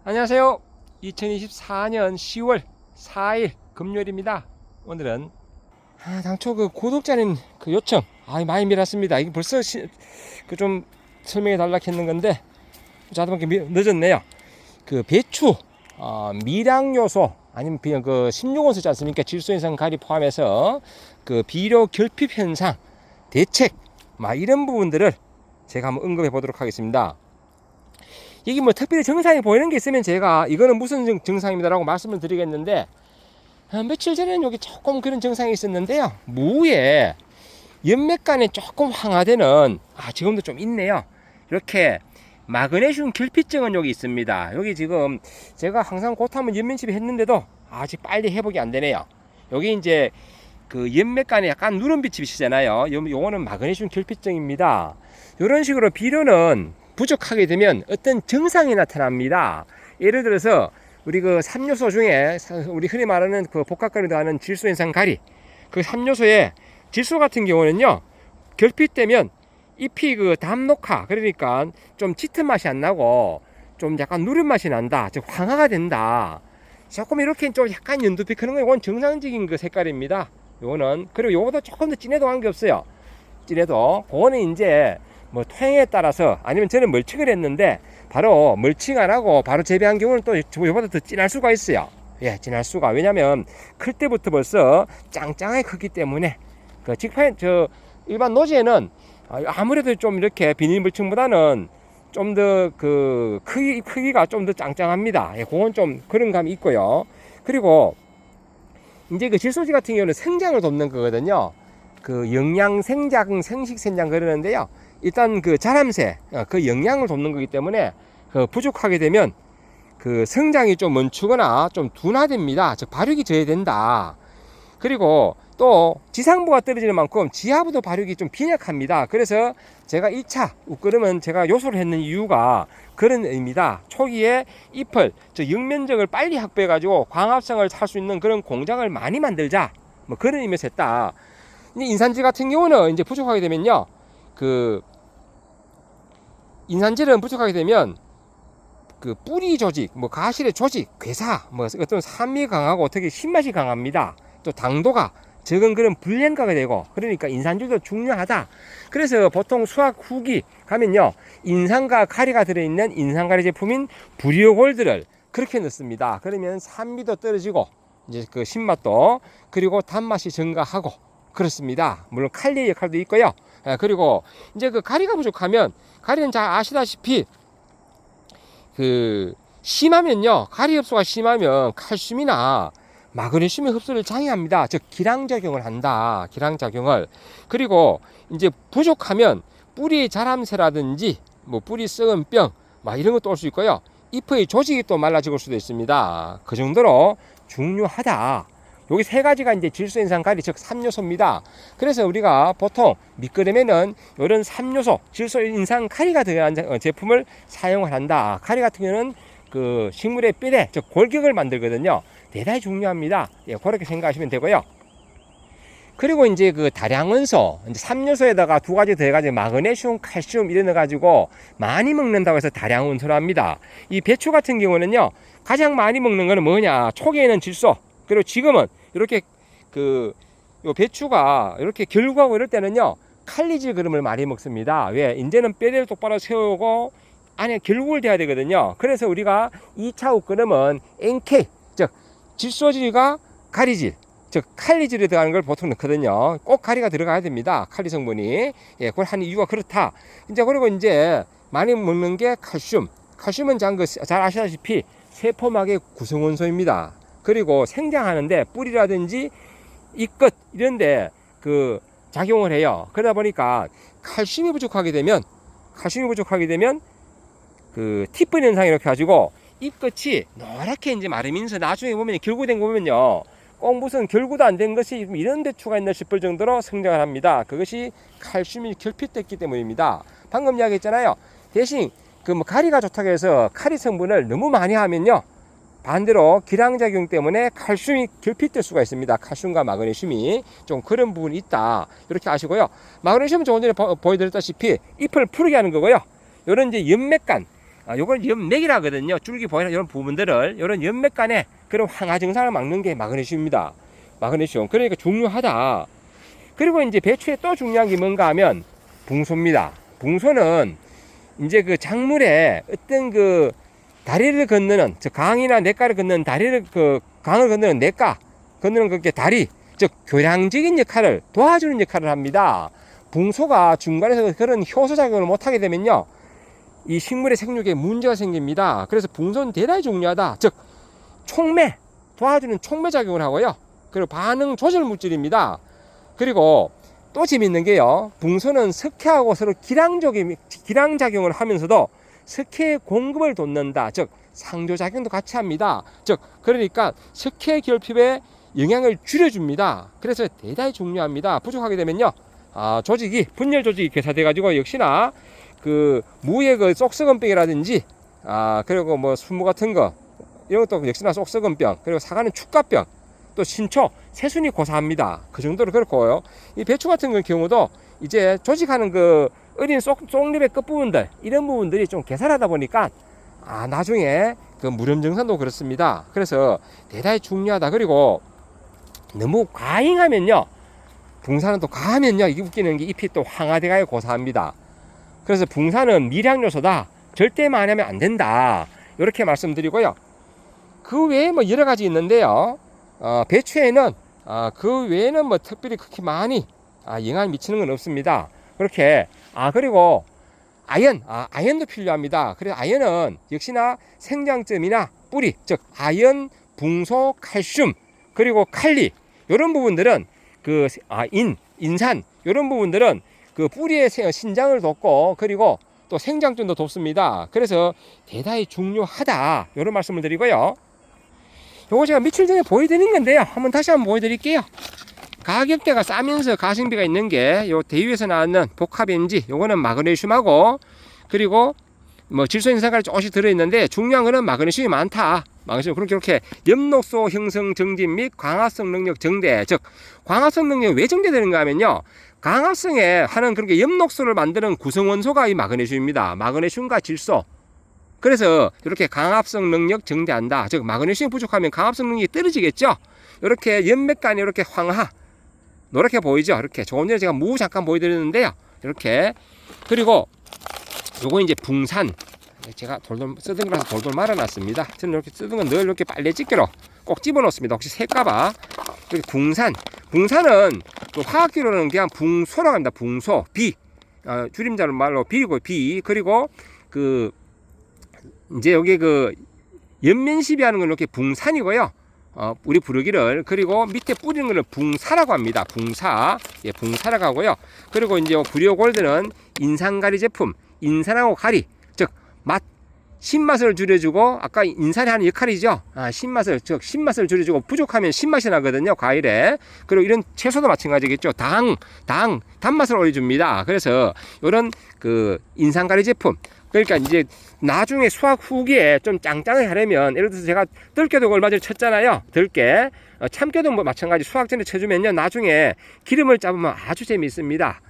안녕하세요. 2024년 10월 4일 금요일입니다. 오늘은 당초 그 구독자님 그 요청 많이 밀었습니다. 이게 벌써 좀 설명해 달라 했는 건데 자동으로 늦었네요. 그 배추 미량 요소 아니면 그 16원소 있지 않습니까? 질소 현상 가리 포함해서 그 비료 결핍 현상 대책 이런 부분들을 제가 한번 언급해 보도록 하겠습니다. 이게 뭐 특별히 증상이 보이는 게 있으면 제가 이거는 무슨 증상입니다라고 말씀을 드리겠는데, 며칠 전에는 여기 조금 그런 증상이 있었는데요. 무에 연맥간에 조금 황화되는 지금도 좀 있네요. 이렇게 마그네슘 결핍증은 여기 있습니다. 여기 지금 제가 항상 곧하면 연면치료 했는데도 아직 빨리 회복이 안 되네요. 여기 이제 그 연맥간에 약간 누런빛이 비치잖아요. 요거는 마그네슘 결핍증입니다. 이런 식으로 비료는 부족하게 되면 어떤 증상이 나타납니다. 예를 들어서 우리 그 3요소 중에 우리 흔히 말하는 그 복합가루 들어가는 질소 현상 가리, 그 3요소의 질소 같은 경우는요, 결핍되면 잎이 그 담녹화, 그러니까 좀 짙은 맛이 안 나고 좀 약간 누른 맛이 난다, 즉 황화가 된다. 조금 이렇게 좀 약간 연두빛 그런 거, 이건 정상적인 그 색깔입니다. 요거는. 그리고 요거도 조금 더 진해도 관계없어요. 진해도 그거는 이제 뭐 토양에 따라서, 아니면 저는 멀칭을 했는데 바로 멀칭 안 하고 바로 재배한 경우는 또 이보다 더 진할 수가 있어요. 예, 진할 수가. 왜냐면 클 때부터 벌써 짱짱하게 크기 때문에. 그 직판 일반 노지에는 아무래도 좀 이렇게 비닐 멀칭보다는 좀 더 그 크기가 좀 더 짱짱합니다. 예, 그건 좀 그런 감이 있고요. 그리고 이제 그 질소지 같은 경우는 생장을 돕는 거거든요. 그 영양 생장, 생식 생장 그러는데요. 일단 그 자람새, 그 영양을 돕는 거기 때문에 그 부족하게 되면 그 성장이 좀 멈추거나 좀 둔화됩니다. 즉 발육이 저해된다. 그리고 또 지상부가 떨어지는 만큼 지하부도 발육이 좀 빈약합니다. 그래서 제가 1차 웃그름은 제가 요소를 했는 이유가 그런 의미다. 초기에 잎을, 즉 영면적을 빨리 확보해 가지고 광합성을 살 수 있는 그런 공장을 많이 만들자, 뭐 그런 의미에서 했다. 인산질 같은 경우는 이제 부족하게 되면요, 그 인산질은 부족하게 되면 그 뿌리 조직, 뭐 가실의 조직, 괴사, 뭐 어떤 산미 강하고 특히 신맛이 강합니다. 또 당도가 적은 그런 불량가가 되고, 그러니까 인산질도 중요하다. 그래서 보통 수학 후기 가면요, 인산과 가리가 들어있는 인산가리 제품인 브리오골드를 그렇게 넣습니다. 그러면 산미도 떨어지고 이제 그 신맛도, 그리고 단맛이 증가하고 그렇습니다. 물론 칼리의 역할도 있고요. 그리고 이제 그 가리가 부족하면, 가리는 잘 아시다시피 그 심하면요, 가리 흡수가 심하면 칼슘이나 마그네슘의 흡수를 장애합니다. 즉 기량작용을 한다. 기량작용을. 그리고 이제 부족하면 뿌리 자람새라든지 뭐 뿌리 썩은 병 이런 것도 올 수 있고요. 잎의 조직이 또 말라 죽을 수도 있습니다. 그 정도로 중요하다. 여기 세 가지가 이제 질소 현상 가리, 즉 3요소입니다. 그래서 우리가 보통 밑그림에는 이런 3요소, 질소 현상 가리가 들어간 제품을 사용을 한다. 가리 같은 경우는 그 식물의 뼈대, 즉 골격을 만들거든요. 대단히 중요합니다. 예, 그렇게 생각하시면 되고요. 그리고 이제 그 다량원소, 이제 3요소에다가 두 가지 더해가지고 마그네슘, 칼슘 이래 넣어가지고 많이 먹는다고 해서 다량원소를 합니다. 이 배추 같은 경우는요, 가장 많이 먹는 거는 뭐냐? 초기에는 질소, 그리고 지금은 이렇게 요 배추가 이렇게 결구하고 이럴 때는요, 칼리질 그름을 많이 먹습니다. 왜? 이제는 뼈대를 똑바로 세우고 안에 결국을 돼야 되거든요. 그래서 우리가 2차 웃그름은 NK, 즉 질소질과 가리질, 즉 칼리질에 들어가는 걸 보통 넣거든요. 꼭 가리가 들어가야 됩니다. 칼리 성분이. 예, 그걸 하는 이유가 그렇다. 이제 그리고 이제 많이 먹는 게 칼슘. 칼슘은 잘 아시다시피 세포막의 구성원소입니다. 그리고 생장하는데 뿌리라든지 잎끝 이런데 그 작용을 해요. 그러다 보니까 칼슘이 부족하게 되면 그 티분 현상이 이렇게 가지고 잎끝이 노랗게 이제 마르면서 나중에 보면 결구된 거 보면요, 꼭 무슨 결구도 안 된 것이 이런 배추가 있나 싶을 정도로 성장을 합니다. 그것이 칼슘이 결핍됐기 때문입니다. 방금 이야기했잖아요. 대신 그 뭐 가리가 좋다고 해서 카리 성분을 너무 많이 하면요, 반대로 기량작용 때문에 칼슘이 결핍될 수가 있습니다. 칼슘과 마그네슘이 좀 그런 부분이 있다. 이렇게 아시고요. 마그네슘은 조금 전에 보여드렸다시피 잎을 푸르게 하는 거고요. 이런 이제 연맥간, 요건 연맥이라 하거든요. 줄기 보이는 이런 부분들을, 이런 연맥 간에 그런 황화 증상을 막는 게 마그네슘입니다. 마그네슘. 그러니까 중요하다. 그리고 이제 배추에 또 중요한 게 뭔가 하면 붕소입니다. 붕소는 이제 그 작물에 어떤 그 다리를 건너는, 즉 강이나 냇가를 건너는 다리를, 그 강을 건너는 냇가 건너는 그게 다리, 즉 교량적인 역할을 도와주는 역할을 합니다. 붕소가 중간에서 그런 효소 작용을 못하게 되면요, 이 식물의 생육에 문제가 생깁니다. 그래서 붕소는 대단히 중요하다. 즉 촉매, 도와주는 촉매 작용을 하고요. 그리고 반응 조절 물질입니다. 그리고 또 재밌는 게요, 붕소는 석회하고 서로 기량작용을 하면서도 석회의 공급을 돕는다. 즉 상조작용도 같이 합니다. 즉 그러니까 석회 결핍에 영향을 줄여줍니다. 그래서 대단히 중요합니다. 부족하게 되면요, 조직이, 분열 조직이 괴사돼 가지고 역시나 그 무의 그 쏙썩은병이라든지, 그리고 뭐 수모 같은 거, 이런 것도 역시나 쏙썩은병, 그리고 사과는 축가병, 또 신초, 새순이 고사합니다. 그 정도로 그렇고요. 이 배추 같은 경우도 이제 조직하는 그 어린 쏙잎의 끝부분들, 이런 부분들이 좀 개살하다 보니까 나중에 그 무렴 증상도 그렇습니다. 그래서 대단히 중요하다. 그리고 너무 과잉하면요, 붕사는 또 과하면요, 이게 웃기는 게 잎이 또 황화돼가요 고사합니다. 그래서 붕사는 미량 요소다. 절대 만하면 안 된다. 이렇게 말씀드리고요. 그 외에 뭐 여러 가지 있는데요. 배추에는 그 외에는 뭐 특별히 그렇게 많이 영향을 미치는 건 없습니다. 그렇게 그리고 아연도 필요합니다. 그래서 아연은 역시나 생장점이나 뿌리, 즉 아연, 붕소, 칼슘, 그리고 칼리, 이런 부분들은 그 인산, 이런 부분들은 그 뿌리의 신장을 돕고, 그리고 또 생장점도 돕습니다. 그래서 대단히 중요하다, 이런 말씀을 드리고요. 요거 제가 며칠 전에 보여드린 건데요, 다시 한번 보여드릴게요. 가격대가 싸면서 가성비가 있는 게 요 대유에서 나왔는 복합엔지, 요거는 마그네슘하고, 그리고 뭐 질소 인산가리 조금씩 들어있는데 중요한 거는 마그네슘이 많다. 마그네슘, 그렇게 엽록소 형성 정진 및 광합성 능력 정대, 즉 광합성 능력이 왜 정대되는가 하면요, 강합성에 하는 그런 게 엽록소를 만드는 구성원소가 이 마그네슘입니다. 마그네슘과 질소. 그래서 이렇게 강합성 능력 정대한다. 즉 마그네슘이 부족하면 강합성 능력이 떨어지겠죠. 이렇게 연맥간에 이렇게 황화 노랗게 보이죠. 이렇게 조금 전에 제가 무 잠깐 보여드렸는데요. 이렇게. 그리고 요거 이제 붕산, 제가 돌돌 쓰던 거라서 돌돌 말아놨습니다. 저는 이렇게 쓰던 건 늘 이렇게 빨래 집게로 꼭 집어넣습니다. 혹시 새까봐. 이렇게 붕산은 또 화학기로는 그냥 붕소라고 합니다. 붕소, 비, 줄임자로 말로 비고 비. 그리고 그 이제 여기 그 연면시비 하는 건 이렇게 붕산이고요. 우리 부르기를. 그리고 밑에 뿌리는 거는 붕사라고 합니다. 붕사. 예, 붕사라고 하고요. 그리고 이제 브리오골드는 인산가리 제품, 인산하고 가리, 즉 신맛을 줄여주고, 아까 인산이 하는 역할이죠. 신맛을 줄여주고, 부족하면 신맛이 나거든요, 과일에. 그리고 이런 채소도 마찬가지겠죠. 단맛을 올려줍니다. 그래서 이런 그 인산가리 제품, 그러니까 이제 나중에 수확 후기에 좀 짱짱하게 하려면, 예를 들어서 제가 들깨도 얼마 전에 쳤잖아요. 들깨, 참깨도 뭐 마찬가지 수확 전에 쳐주면요, 나중에 기름을 짜보면 아주 재미있습니다.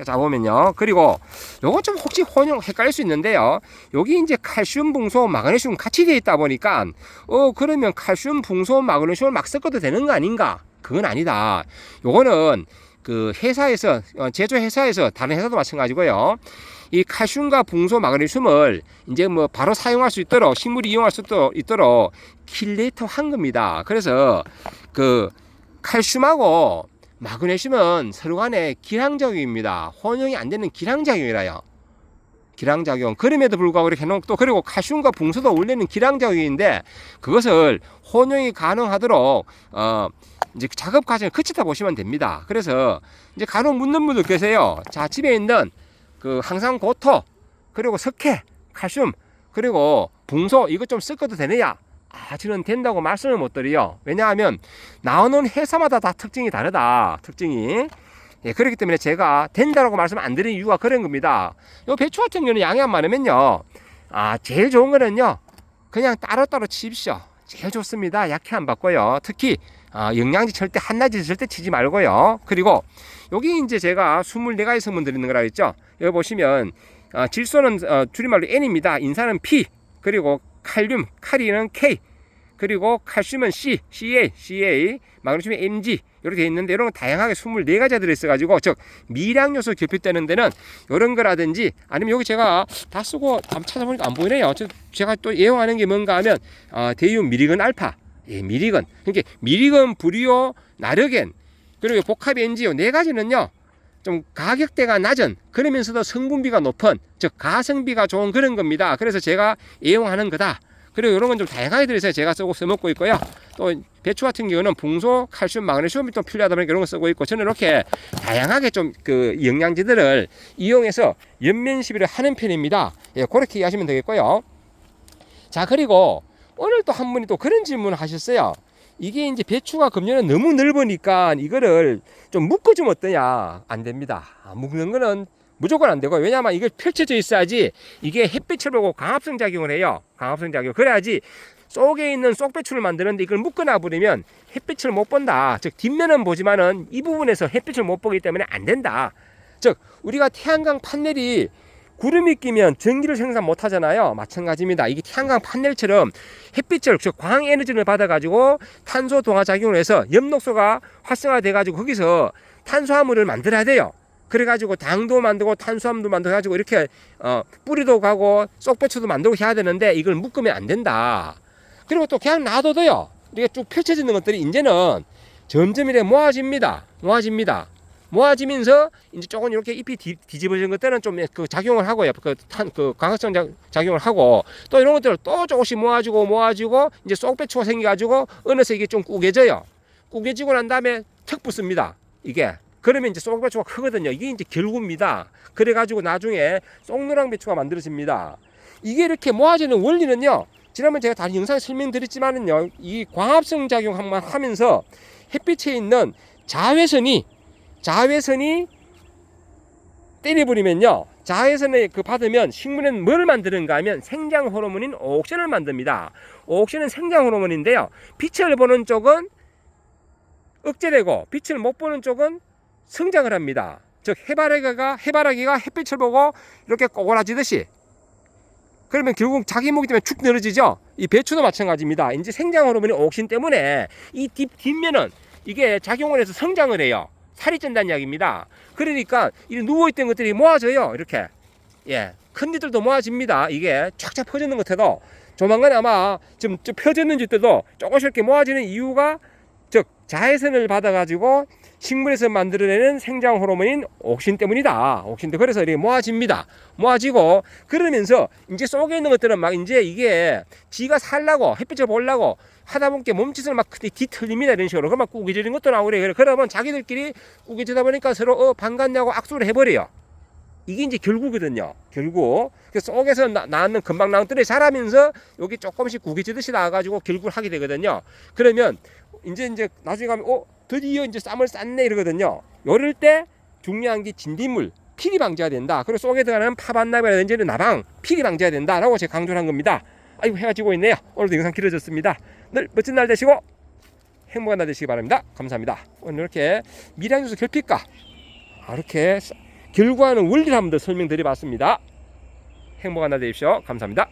짜보면요. 그리고 요거 좀 혹시 헷갈릴 수 있는데요, 여기 이제 칼슘, 붕소, 마그네슘 같이 되어 있다 보니까 그러면 칼슘, 붕소, 마그네슘을 막 섞어도 되는 거 아닌가? 그건 아니다. 요거는 그 회사에서, 제조 회사에서, 다른 회사도 마찬가지고요, 이 칼슘과 붕소, 마그네슘을 이제 뭐 바로 사용할 수 있도록, 식물이 이용할 수 있도록 킬레이터 한 겁니다. 그래서 그 칼슘하고 마그네슘은 서로 간에 기량작용입니다. 혼용이 안 되는 기량작용이라요. 기량작용. 그럼에도 불구하고 이렇게 해놓고, 또 그리고 칼슘과 붕소도 원래는 기량작용인데 그것을 혼용이 가능하도록 이제 작업 과정을 거치다 보시면 됩니다. 그래서 이제 간혹 묻는 분들 계세요. 자, 집에 있는 그 항상고토, 그리고 석회, 칼슘, 그리고 붕소, 이것 좀 섞어도 되느냐? 저는 된다고 말씀을 못 드려요. 왜냐하면 나오는 회사마다 다 특징이 다르다. 특징이. 예, 그렇기 때문에 제가 된다라고 말씀 안 드리는 이유가 그런 겁니다. 요 배추 같은 경우는 양이 안 많으면요, 제일 좋은 거는요, 그냥 따로따로 치십시오. 제일 좋습니다. 약해 안 받고요. 특히 영양제 절대 한낮에 절대 치지 말고요. 그리고 여기 이제 제가 24가지 성분 드리는 거라 했죠. 여기 보시면 질소는 줄임말로 N입니다. 인산은 P, 그리고 칼륨, 카리는 K, 그리고 칼슘은 C, CA, 마그네슘이 Mg 이렇게 되어 있는데 이런 건 다양하게 24가지가 들어있어가지고 즉 미량요소 결핍되는 데는 이런 거라든지 아니면 여기 제가 다 쓰고 한번 찾아보니까 안 보이네요. 제가 또 애용하는 게 뭔가 하면 대이온 미리건 알파, 미리건, 그러니까 미리건, 브리오, 나르겐, 그리고 복합 NGO 4가지는요 좀 가격대가 낮은 그러면서도 성분비가 높은 즉 가성비가 좋은 그런 겁니다. 그래서 제가 애용하는 거다. 그리고 이런 건 좀 다양하게 들어있어요. 제가 써먹고 있고요. 또 배추 같은 경우는 붕소, 칼슘, 마그네슘이 또 필요하다 보니까 이런 거 쓰고 있고 저는 이렇게 다양하게 좀 그 영양제들을 이용해서 연면 시비를 하는 편입니다. 그렇게 이해하시면 되겠고요. 자, 그리고 오늘 또 한 분이 또 그런 질문을 하셨어요. 이게 이제 배추가 금년에 너무 넓으니까 이거를 좀 묶어주면 어떠냐? 안 됩니다. 묶는 거는 무조건 안 되고, 왜냐하면 이게 펼쳐져 있어야지 이게 햇빛을 보고 광합성 작용을 해요. 광합성 작용. 그래야지 속에 있는 쏙배추를 만드는데 이걸 묶어놔 버리면 햇빛을 못 본다. 즉 뒷면은 보지만은 이 부분에서 햇빛을 못 보기 때문에 안 된다. 즉 우리가 태양광 판넬이 구름이 끼면 전기를 생산 못 하잖아요. 마찬가지입니다. 이게 태양광 판넬처럼 햇빛을 즉 광 에너지를 받아 가지고 탄소 동화 작용을 해서 엽록소가 활성화돼 가지고 거기서 탄수화물을 만들어야 돼요. 그래가지고 당도 만들고 탄수화물도 만들어가지고 이렇게 뿌리도 가고 쏙배추도 만들고 해야 되는데 이걸 묶으면 안 된다. 그리고 또 그냥 놔둬도요. 이게 쭉 펼쳐지는 것들이 이제는 점점 이렇게 모아지면서 이제 조금 이렇게 잎이 뒤집어진 것들은 좀 그 작용을 하고요. 그 광합성 작용을 하고 또 이런 것들을 또 조금씩 모아지고 이제 쏙배추가 생겨가지고 어느새 이게 좀 꾸겨져요. 꾸겨지고 난 다음에 턱 붙습니다. 이게. 그러면 이제 쏙배추가 크거든요. 이게 이제 결구입니다. 그래가지고 나중에 쏙노랑 배추가 만들어집니다. 이게 이렇게 모아지는 원리는요. 지난번에 제가 다른 영상에 설명드렸지만은요. 이 광합성 작용만 하면서 햇빛에 있는 자외선이 때려버리면요. 자외선을 받으면 식물은 뭘 만드는가 하면 생장 호르몬인 오옥신을 만듭니다. 오옥신은 생장 호르몬인데요. 빛을 보는 쪽은 억제되고 빛을 못 보는 쪽은 성장을 합니다. 즉 해바라기가 햇빛을 보고 이렇게 꼬그라지듯이 그러면 결국 자기 목이 때문에 축 늘어지죠. 이 배추도 마찬가지입니다. 이제 생장 호르몬이 오옥신 때문에 이 뒷면은 이게 작용을 해서 성장을 해요. 살이 찐다는 이야기입니다. 그러니까 이 누워있던 것들이 모아져요. 이렇게 큰 일들도 모아집니다. 이게 쫙쫙 퍼지는 것 같아도 조만간 아마 좀 펴졌는지 때도 조금씩 이렇게 모아지는 이유가 즉 자외선을 받아가지고 식물에서 만들어내는 생장 호르몬인 옥신 때문이다. 옥신 때 그래서 이렇게 모아집니다. 모아지고 그러면서 이제 속에 있는 것들은 막 이제 이게 지가 살라고 햇빛을 보려고 하다 보니까 몸짓을 막 뒤틀립니다. 이런 식으로. 그러면 꾸겨지는 것도 나오고 그래요. 그러면 자기들끼리 꾸겨지다 보니까 서로 반갑냐고 악수를 해버려요. 이게 이제 결구거든요. 결구. 그래서 속에서 나는 금방 나온 뜰에 자라면서 여기 조금씩 구겨지듯이 나와가지고 결구를 하게 되거든요. 그러면 이제 나중에 가면 드디어 이제 쌈을 쌌네 이러거든요. 요럴 때 중요한 게 진딧물, 피리 방지해야 된다. 그리고 속에 들어가는 파반납이라든지 나방, 피리 방지해야 된다라고 제가 강조를 한 겁니다. 아이고 해가 지고 있네요. 오늘도 영상 길어졌습니다. 늘 멋진 날 되시고 행복한 날 되시기 바랍니다. 감사합니다. 오늘 이렇게 미량요소 결핍과 이렇게 결구하는 원리를 한번 더 설명드려봤습니다. 행복한 날 되십시오. 감사합니다.